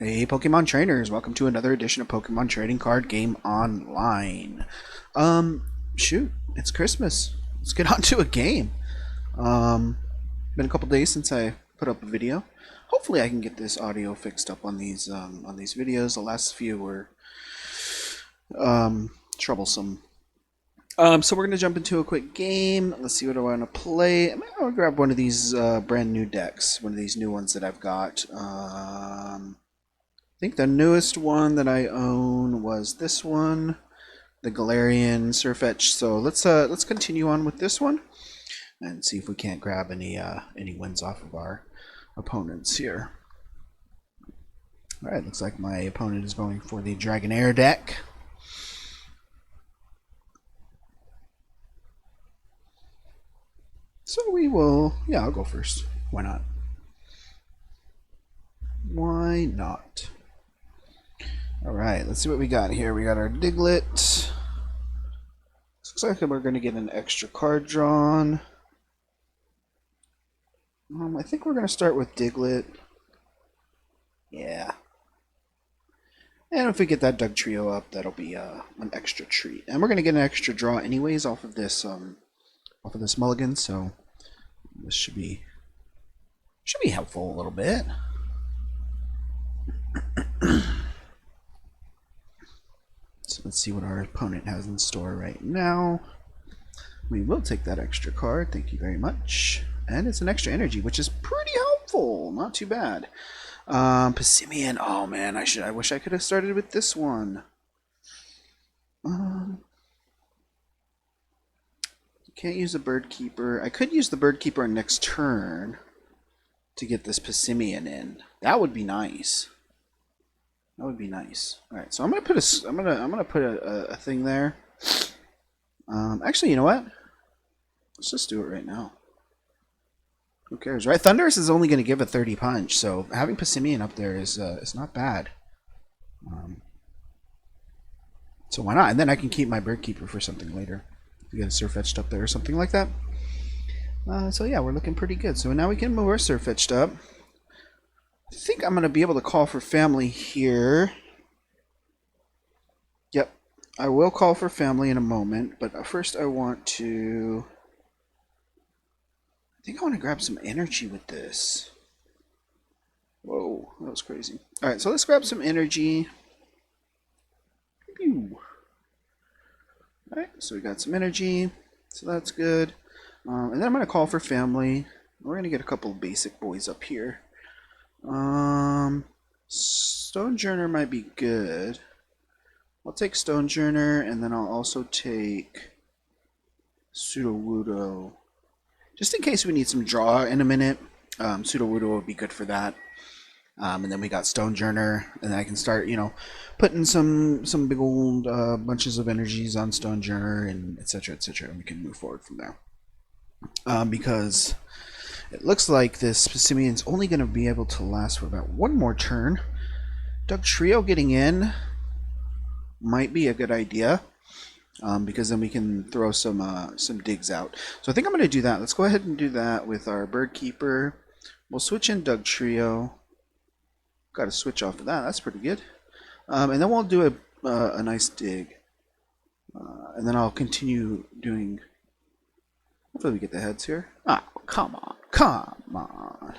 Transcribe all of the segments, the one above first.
Hey Pokemon trainers, welcome to another edition of Pokemon Trading Card Game Online. Shoot, it's Christmas. Let's get on to a game. Been a couple days since I put up a video. Hopefully I can get this audio fixed up on these videos. The last few were troublesome. So we're gonna jump into a quick game. Let's see what I want to play. I'm gonna grab one of these brand new decks, one of these new ones that I've got. I think the newest one that I own was this one, the Galarian SirFetch'd. So let's continue on with this one and see if we can't grab any wins off of our opponents here. All right, looks like my opponent is going for the Dragonite deck. So we will, yeah, I'll go first. Why not? Why not? Alright, let's see what we got here. We got our Diglett. Looks like we're going to get an extra card drawn. I think we're going to start with Diglett. Yeah. And if we get that Dugtrio up, that'll be an extra treat. And we're going to get an extra draw anyways off of this mulligan, so this should be helpful a little bit. So let's see what our opponent has in store right now. We will take that extra card, thank you very much. And it's an extra energy, which is pretty helpful. Not too bad. Passimian, oh man, I wish I could have started with this one. Can't use the Bird Keeper. I could use the Bird Keeper next turn to get this Passimian in. That would be nice. That would be nice. All right, so I'm gonna put a thing there. Actually, you know what? Let's just do it right now. Who cares, right? Thundurus is only gonna give a 30 punch, so having Passimian up there is not bad. So why not? And then I can keep my Bird Keeper for something later. We get a SirFetch'd up there or something like that. So yeah, we're looking pretty good. So now we can move our SirFetch'd up. I think I'm going to be able to call for family here. Yep, I will call for family in a moment, but first I want to... I think I want to grab some energy with this. Whoa, that was crazy. Alright, so let's grab some energy. Pew. Alright, so we got some energy, so that's good. And then I'm going to call for family. We're going to get a couple of basic boys up here. Stonejourner might be good. I'll take Stonejourner, and then I'll also take Sudowoodo. Just in case we need some draw in a minute, Sudowoodo would be good for that. And then we got Stonejourner, and I can start, putting some big old bunches of energies on Stonejourner, and etc., and we can move forward from there. Because it looks like this Passimian's only going to be able to last for about one more turn. Dugtrio getting in might be a good idea, because then we can throw some digs out. So I think I'm going to do that. Let's go ahead and do that with our Bird Keeper. We'll switch in Dugtrio. Got to switch off of that. That's pretty good. And then we'll do a nice dig. And then I'll continue doing... Hopefully we get the heads here. Ah, come on. Come on.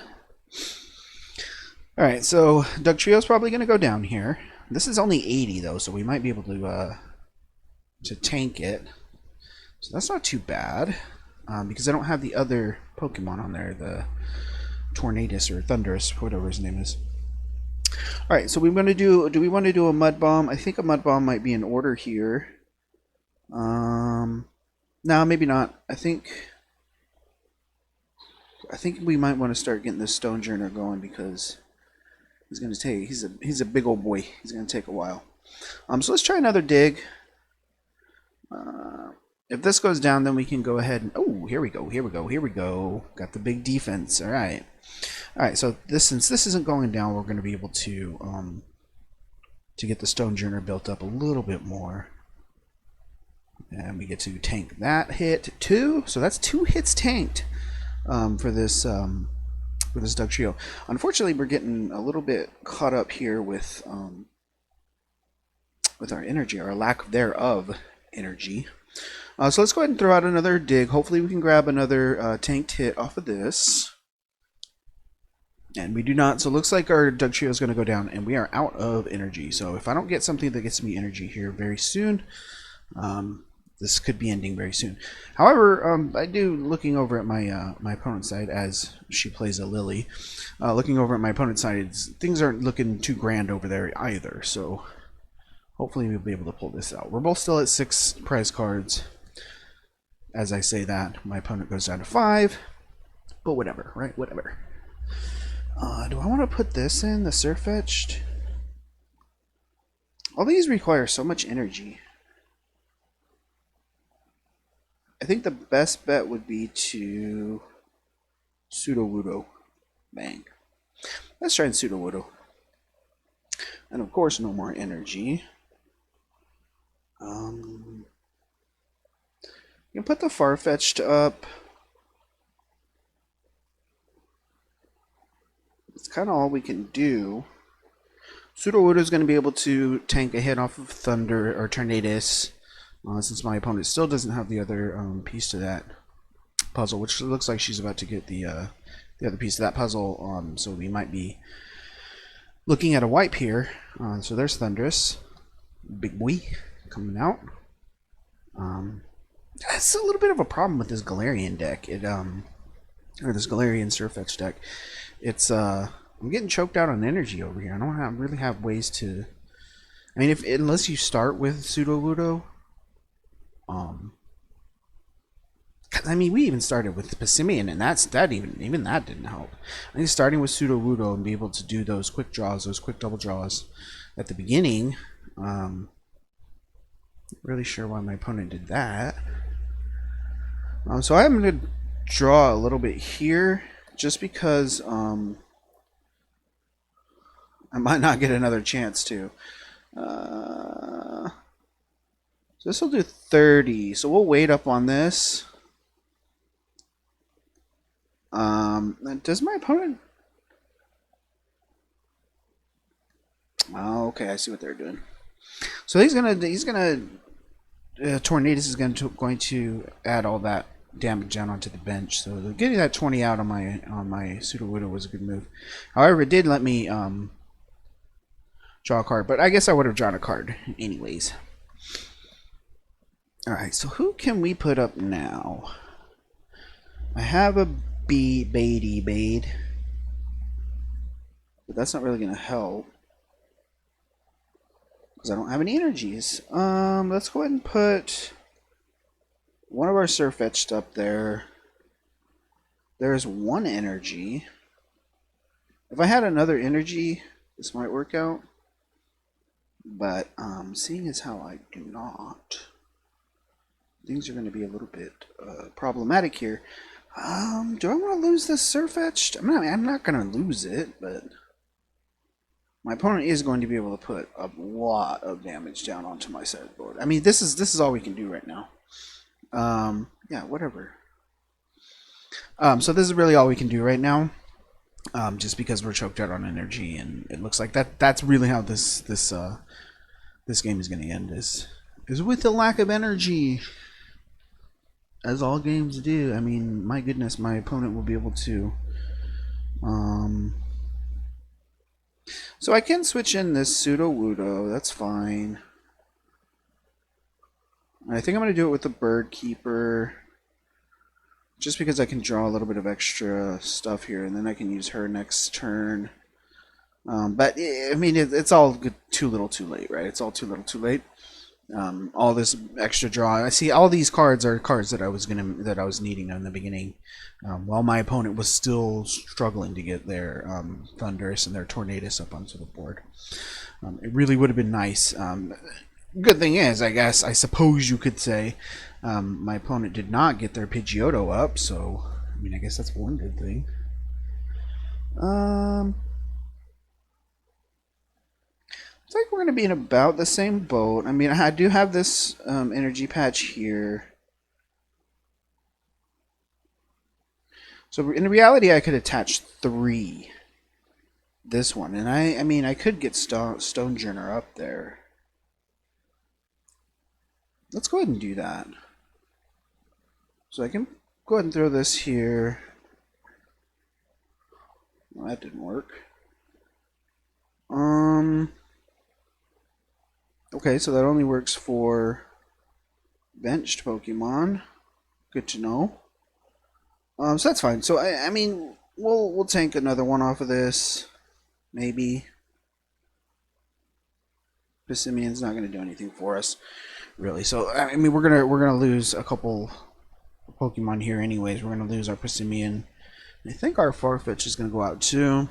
Alright, so Dugtrio's probably going to go down here. This is only 80 though, so we might be able to tank it. So that's not too bad. Because I don't have the other Pokemon on there. The Tornadus or Thundurus, whatever his name is. Alright, so we want to do we want to do a Mud Bomb? I think a Mud Bomb might be in order here. No, maybe not. I think we might want to start getting this Stonejourner going because he's going to take he's a big old boy. He's going to take a while. So let's try another dig. If this goes down, then we can go ahead and here we go. Got the big defense. All right. So since this isn't going down, we're going to be able to get the Stonejourner built up a little bit more. And we get to tank that hit too. So that's 2 hits tanked for this for this Doug Trio. Unfortunately, we're getting a little bit caught up here with our energy, our lack thereof energy. So let's go ahead and throw out another dig. Hopefully we can grab another tanked hit off of this. And we do not. So it looks like our Doug Trio is going to go down, and we are out of energy. So if I don't get something that gets me energy here very soon, this could be ending very soon. However, I do, looking over at my my opponent's side as she plays a Lily, looking over at my opponent's side, things aren't looking too grand over there either. So hopefully we'll be able to pull this out. We're both still at 6 prize cards. As I say that, my opponent goes down to 5. But whatever, right? Whatever. Do I want to put this in, the SirFetch'd? All these require so much energy. I think the best bet would be to Sudowoodo. Bang. Let's try and Sudowoodo. And of course, no more energy. You can put the SirFetch'd up. It's kind of all we can do. Sudowoodo is going to be able to tank a hit off of Thunder or Tornadus, since my opponent still doesn't have the other piece to that puzzle, which looks like she's about to get the other piece of that puzzle. So we might be looking at a wipe here. So there's Thundurus, big boy, coming out. That's a little bit of a problem with this Galarian deck. Or this Galarian SirFetch'd deck. It's I'm getting choked out on energy over here. I don't really have ways to. I mean, unless you start with Sudowoodo. I mean, we even started with Passimian, and even that didn't help. I think starting with Sudowoodo and be able to do those quick draws, those quick double draws at the beginning. Not really sure why my opponent did that. So I'm going to draw a little bit here, just because I might not get another chance to. So this will do 30. So we'll wait up on this. Does my opponent? Oh, okay, I see what they're doing. So he's gonna Tornadus is going to add all that damage down onto the bench. So getting that 20 out on my Sudowoodo was a good move. However, it did let me draw a card, but I guess I would have drawn a card anyways. Alright, so who can we put up now? I have a Bade, but that's not really going to help because I don't have any energies. Let's go ahead and put one of our SirFetch'd up there. There's 1 energy. If I had another energy, this might work out. But seeing as how I do not, things are going to be a little bit problematic here. Do I want to lose this SirFetch'd? I'm not going to lose it, but my opponent is going to be able to put a lot of damage down onto my sideboard. I mean, this is all we can do right now. Yeah, whatever. So this is really all we can do right now. Just because we're choked out on energy, and it looks like that's really how this game is going to end, is with the lack of energy, as all games do. I mean, my goodness, my opponent will be able to so I can switch in this Sudowoodo, that's fine. I think I'm going to do it with the Bird Keeper, just because I can draw a little bit of extra stuff here, and then I can use her next turn. But I mean, it's all too little, too late, right? It's all too little, too late. All this extra draw. I see all these cards are cards that I was needing in the beginning, while my opponent was still struggling to get their Thundurus and their Tornadus up onto the board. It really would have been nice. Good thing is, I suppose you could say, my opponent did not get their Pidgeotto up, so I mean, I guess that's one good thing. Looks like we're going to be in about the same boat. I mean, I do have this energy patch here. So in reality, I could attach 3. This one, and I mean, I could get Stonejourner up there. Let's go ahead and do that. So I can go ahead and throw this here. Well, that didn't work. Okay, so that only works for benched Pokemon. Good to know. So that's fine. So I mean, we'll tank another one off of this, maybe. Pissimian's not going to do anything for us, really. So I mean, we're gonna lose a couple Pokemon here, anyways. We're gonna lose our Pissimian. I think our SirFetch'd is gonna go out too.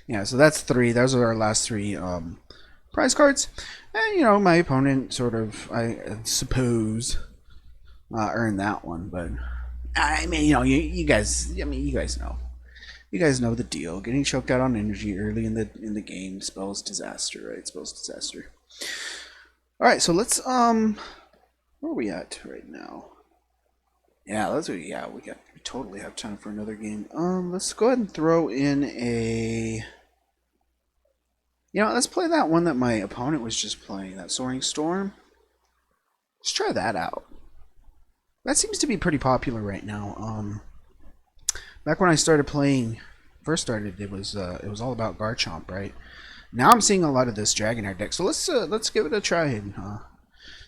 Yeah, so that's 3. Those are our last 3 prize cards. And you know, my opponent sort of, I suppose, earned that one. But I mean, you know, you guys, I mean, you guys know. You guys know the deal. Getting choked out on energy early in the game spells disaster, right? Spells disaster. All right, so let's where are we at right now? Yeah, we totally have time for another game. Let's go ahead and throw in a. You know, let's play that one that my opponent was just playing, that Soaring Storm. Let's try that out. That seems to be pretty popular right now. Back when I started playing, first started, it was all about Garchomp, right? Now I'm seeing a lot of this Dragonite deck, so let's give it a try and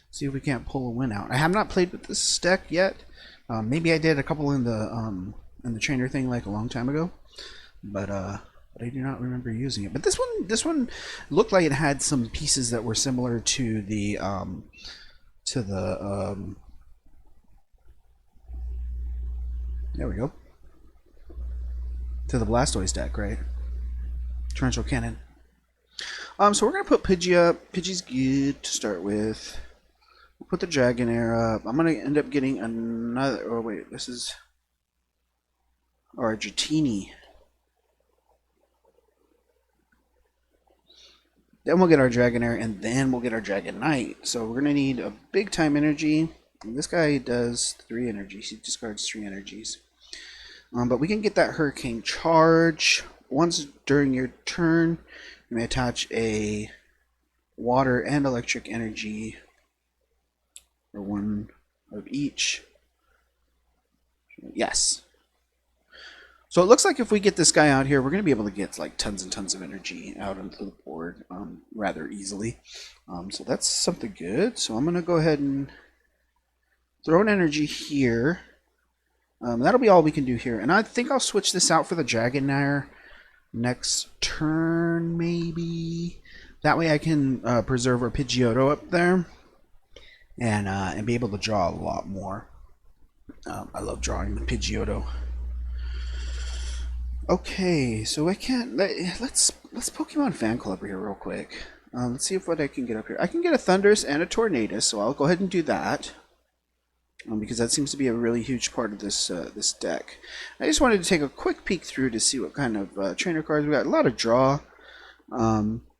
see if we can't pull a win out. I have not played with this deck yet. Maybe I did a couple in the trainer thing like a long time ago, but I do not remember using it. But this one looked like it had some pieces that were similar to the there we go. To the Blastoise deck, right? Torrential Cannon. So we're gonna put Pidgey up. Pidgey's good to start with. We'll put the Dragonair up. I'm gonna end up getting another. Oh wait, this is or a Dratini. Then we'll get our Dragonair, and then we'll get our Dragonite. So we're gonna need a big time energy. And this guy does 3 energies. He discards 3 energies. But we can get that Hurricane charge. Once during your turn, you may attach a water and electric energy, or 1 of each. Yes. So it looks like if we get this guy out here, we're going to be able to get like tons and tons of energy out onto the board rather easily. So that's something good. So I'm going to go ahead and throw an energy here. That'll be all we can do here. And I think I'll switch this out for the Dragonair next turn, maybe. That way I can preserve our Pidgeotto up there and be able to draw a lot more. I love drawing the Pidgeotto. Okay, so I can't. Let's Pokemon Fan Club here real quick. Let's see what I can get up here. I can get a Thundurus and a Tornadus, so I'll go ahead and do that. Because that seems to be a really huge part of this this deck. I just wanted to take a quick peek through to see what kind of trainer cards we got. A lot of draw.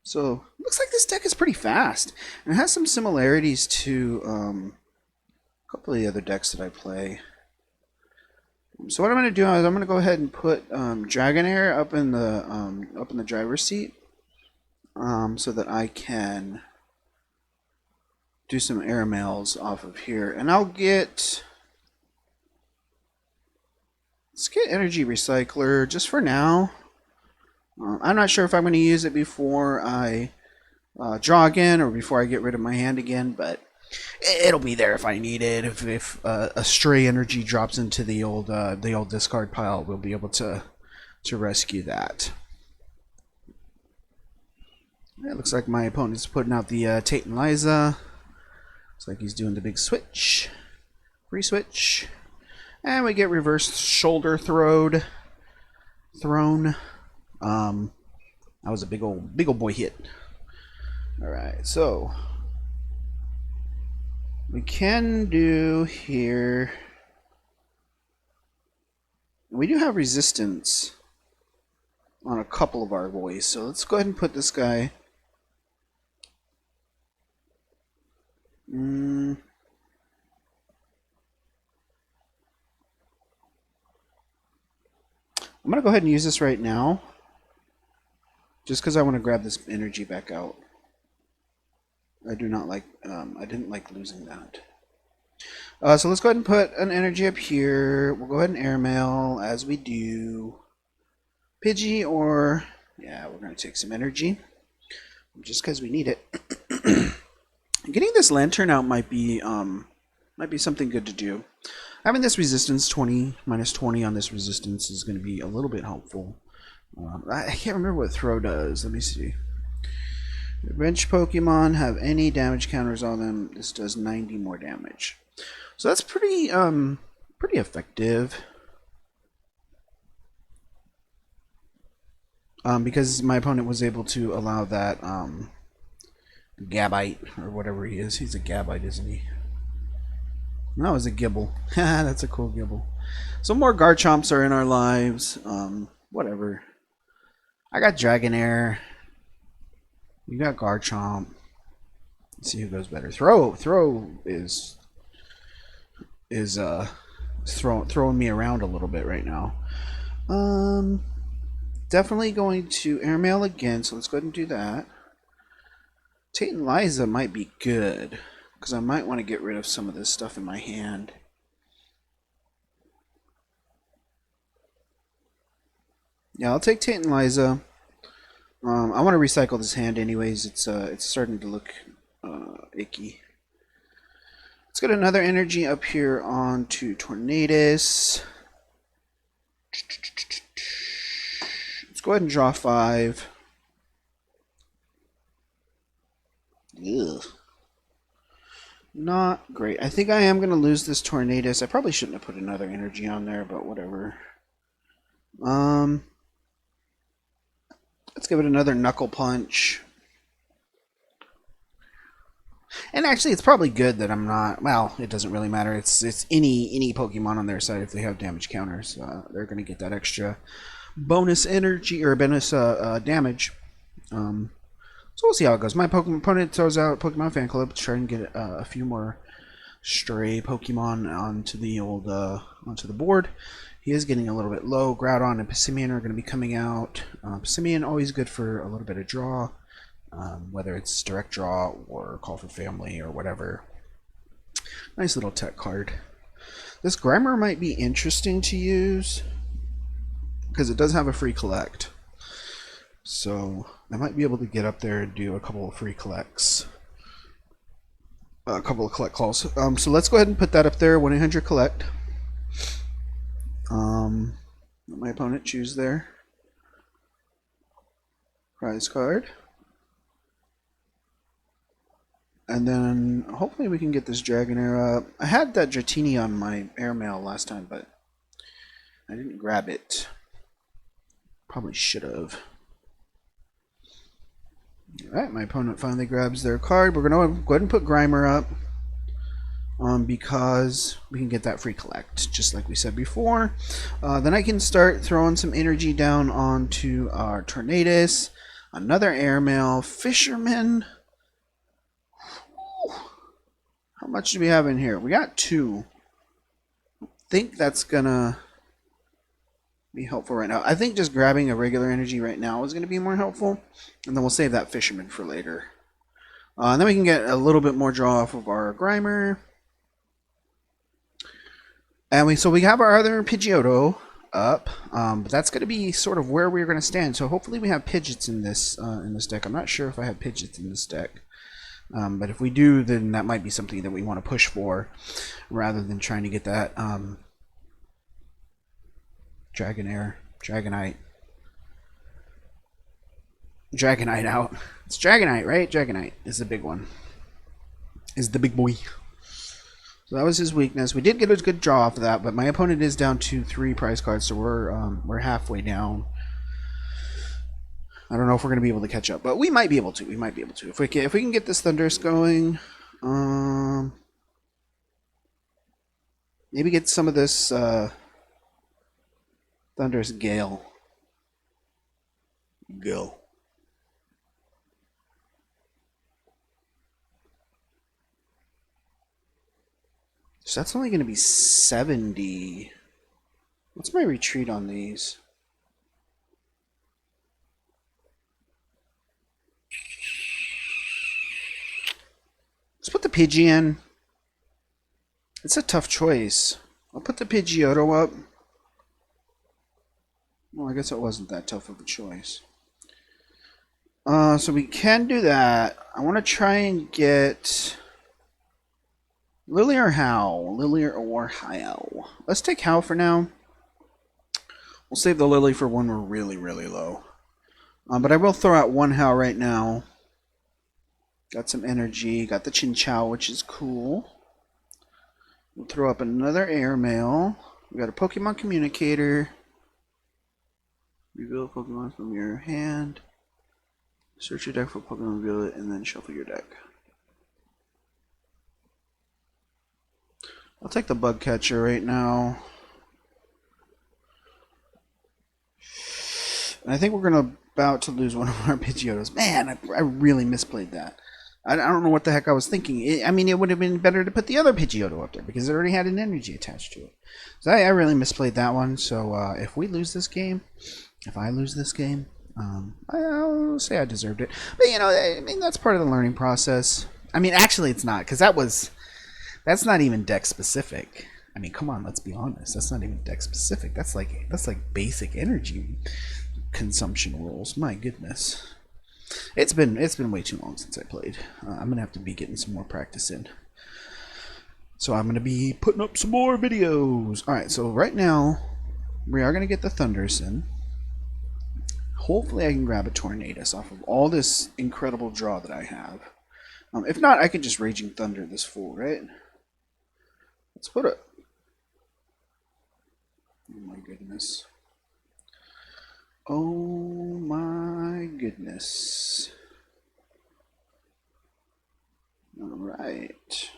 So looks like this deck is pretty fast. And it has some similarities to a couple of the other decks that I play. So what I'm going to do is I'm going to go ahead and put Dragonair up in the driver's seat, so that I can do some airmails off of here, and let's get Energy Recycler just for now. I'm not sure if I'm going to use it before I draw again or before I get rid of my hand again, but it'll be there if I need it. If a stray energy drops into the old discard pile, we'll be able to rescue that. It looks like my opponent's putting out the Tate and Liza. Looks like he's doing the big switch. Free switch. And we get reverse shoulder thrown. That was a big old boy hit. Alright, so we can do here. We do have resistance on a couple of our boys, so let's go ahead and put this guy. I'm going to go ahead and use this right now. Just because I want to grab this energy back out. I do not like, I didn't like losing that. So let's go ahead and put an energy up here. We'll go ahead and airmail as we do. Pidgey or, yeah, we're going to take some energy. Just because we need it. Getting this lantern out might be something good to do. Having this resistance 20, minus 20 on this resistance is going to be a little bit helpful. I can't remember what throw does. Let me see. Wrench Pokemon have any damage counters on them. This does 90 more damage. So that's pretty effective. Because my opponent was able to allow that Gabite or whatever he is. He's a Gabite, isn't he? No, it's a Gibble. That's a cool Gibble. So more Garchomps are in our lives. Whatever. I got Dragonair. You got Garchomp. Let's see who goes better. Throw is throwing me around a little bit right now. Definitely going to airmail again, so let's go ahead and do that. Tate and Liza might be good, because I might want to get rid of some of this stuff in my hand. Yeah, I'll take Tate and Liza. I want to recycle this hand anyways. It's starting to look icky. Let's get another energy up here onto Tornadus. Let's go ahead and draw 5. Ugh. Not great. I think I am going to lose this Tornadus. I probably shouldn't have put another energy on there, but whatever. Let's give it another Knuckle Punch. And actually, it's probably good that I'm not... Well, it doesn't really matter. It's any Pokemon on their side, if they have damage counters, they're going to get that extra bonus energy, or bonus damage. So we'll see how it goes. My opponent throws out Pokemon Fan Club to try and get a few more stray Pokemon onto the onto the board. He is getting a little bit low. Groudon and Passimian are going to be coming out. Passimian always good for a little bit of draw, whether it's direct draw or call for family or whatever. Nice little tech card. This Grimer might be interesting to use because it does have a free collect. So I might be able to get up there and do a couple of free collects. A couple of collect calls. So let's go ahead and put that up there, 1-800-collect. Let my opponent choose their prize card. And then hopefully we can get this Dragonair up. I had that Dratini on my airmail last time, but I didn't grab it. Probably should have. Alright, my opponent finally grabs their card. We're going to go ahead and put Grimer up. Because we can get that free collect, just like we said before. Then I can start throwing some energy down onto our Tornadus. Another airmail. Fisherman. How much do we have in here? We got 2. I think that's going to be helpful right now. I think just grabbing a regular energy right now is going to be more helpful. And then we'll save that Fisherman for later. And then we can get a little bit more draw off of our Grimer. And so we have our other Pidgeotto up, but that's going to be sort of where we're going to stand. So hopefully we have Pidgeots in this deck. I'm not sure if I have Pidgeots in this deck, but if we do, then that might be something that we want to push for, rather than trying to get that Dragonite out. It's Dragonite, right? Dragonite is the big one. Is the big boy. So that was his weakness. We did get a good draw off of that, but my opponent is down to 3 prize cards, so we're halfway down. I don't know if we're going to be able to catch up, but we might be able to. We might be able to if we can get this Thundurus going. Maybe get some of this Thundurus Gale. Go. So that's only going to be 70. What's my retreat on these? Pidgey in. It's a tough choice. I'll put the Pidgeotto up. Well, I guess it wasn't that tough of a choice. So we can do that. I want to try and get Lily or Howl. Lily or Howl. Let's take Howl for now. We'll save the Lily for when we're really, really low. But I will throw out one Howl right now. Got some energy. Got the Chinchou, which is cool. We'll throw up another Airmail. We got a Pokemon Communicator. Reveal Pokemon from your hand. Search your deck for Pokemon, reveal it, and then shuffle your deck. I'll take the Bug Catcher right now. And I think we're about to lose one of our Pidgeotos. Man, I really misplayed that. I don't know what the heck I was thinking. I mean, it would have been better to put the other Pidgeotto up there because it already had an energy attached to it. So I really misplayed that one. So if we lose this game, if I lose this game, I'll say I deserved it. But, you know, I mean, that's part of the learning process. I mean, actually, it's not, because that's not even deck specific. I mean, come on, let's be honest. That's not even deck specific. That's like basic energy consumption rules. My goodness. It's been way too long since I played. I'm gonna have to be getting some more practice in. So I'm gonna be putting up some more videos. All right, so right now we are gonna get the Thundurus in. Hopefully I can grab a Tornadus off of all this incredible draw that I have. If not, I can just Raging Thunder this fool, right? Let's put it. Oh my goodness. Oh my goodness. Alright.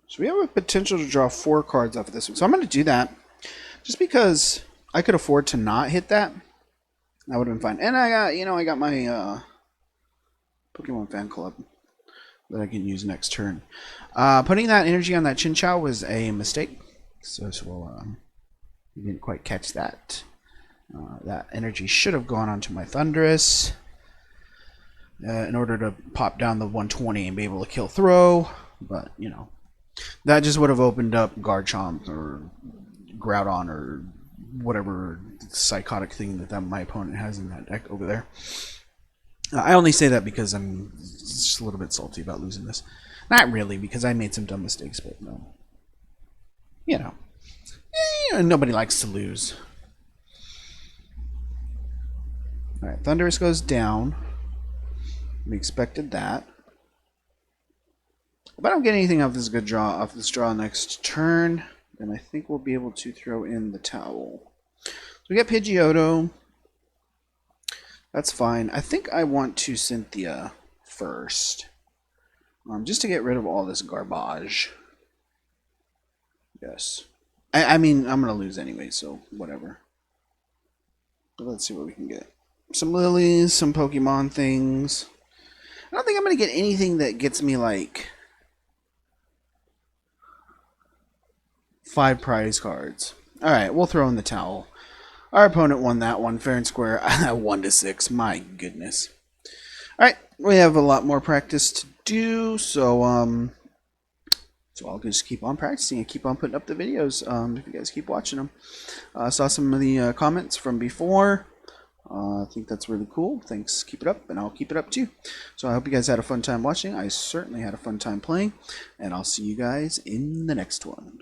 So we have a potential to draw 4 cards off of this one. So I'm going to do that. Just because I could afford to not hit that. That would have been fine. And I got my Pokemon fan club that I can use next turn. Putting that energy on that Chinchou was a mistake. So we didn't quite catch that. That energy should have gone onto my Thundurus in order to pop down the 120 and be able to kill throw. But, you know, that just would have opened up Garchomp or Groudon or whatever psychotic thing that my opponent has in that deck over there. I only say that because I'm just a little bit salty about losing this. Not really, because I made some dumb mistakes, but no. You know, nobody likes to lose. Alright, Thundurus goes down. We expected that. If I don't get anything off this draw next turn, then I think we'll be able to throw in the Towel. So we get Pidgeotto. That's fine. I think I want to Cynthia first. Just to get rid of all this garbage. Yes. I mean, I'm going to lose anyway, so whatever. But let's see what we can get. Some lilies, some Pokemon things. I don't think I'm going to get anything that gets me, like, 5 prize cards. Alright, we'll throw in the Towel. Our opponent won that one fair and square. 1-6. My goodness. Alright, we have a lot more practice to do, so I'll just keep on practicing and keep on putting up the videos if you guys keep watching them. I saw some of the comments from before. I think that's really cool. Thanks. Keep it up, and I'll keep it up too. So I hope you guys had a fun time watching. I certainly had a fun time playing, and I'll see you guys in the next one.